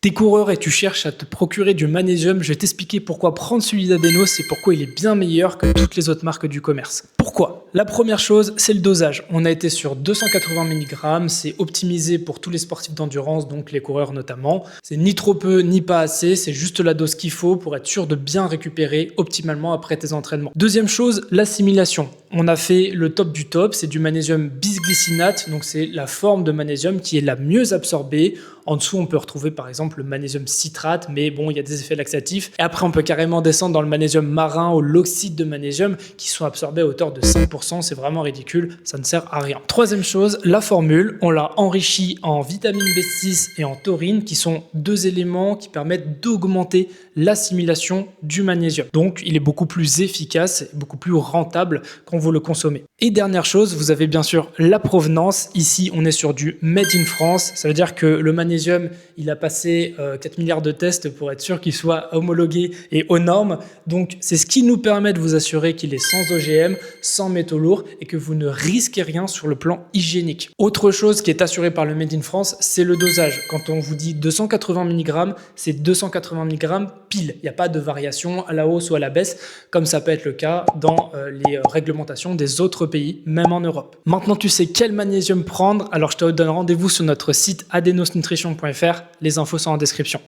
T'es coureur et tu cherches à te procurer du magnésium, je vais t'expliquer pourquoi prendre celui d'Adenos et pourquoi il est bien meilleur que toutes les autres marques du commerce. Pourquoi? La première chose, c'est le dosage. On a été sur 280 mg, c'est optimisé pour tous les sportifs d'endurance, donc les coureurs notamment. C'est ni trop peu ni pas assez, c'est juste la dose qu'il faut pour être sûr de bien récupérer optimalement après tes entraînements. Deuxième chose, l'assimilation. On a fait le top du top, c'est du magnésium bisglycinate, donc c'est la forme de magnésium qui est la mieux absorbée. En dessous, on peut retrouver par exemple le magnésium citrate, mais bon, il y a des effets laxatifs. Et après, on peut carrément descendre dans le magnésium marin ou l'oxyde de magnésium qui sont absorbés à hauteur de 5%. C'est vraiment ridicule, ça ne sert à rien. Troisième chose, la formule, on l'a enrichie en vitamine B6 et en taurine, qui sont deux éléments qui permettent d'augmenter l'assimilation du magnésium. Donc, il est beaucoup plus efficace et beaucoup plus rentable quand vous le consommez. Et dernière chose, vous avez bien sûr la provenance. Ici, on est sur du Made in France. Ça veut dire que le magnésium, il a passé 4 milliards de tests pour être sûr qu'il soit homologué et aux normes. Donc, c'est ce qui nous permet de vous assurer qu'il est sans OGM, sans métaux lourds et que vous ne risquez rien sur le plan hygiénique. Autre chose qui est assurée par le Made in France, c'est le dosage. Quand on vous dit 280 mg, c'est 280 mg pile. Il n'y a pas de variation à la hausse ou à la baisse, comme ça peut être le cas dans les réglementations des autres pays, même en Europe. Maintenant, tu sais quel magnésium prendre, alors je te donne rendez-vous sur notre site adenosnutrition.fr. Les infos sont en description.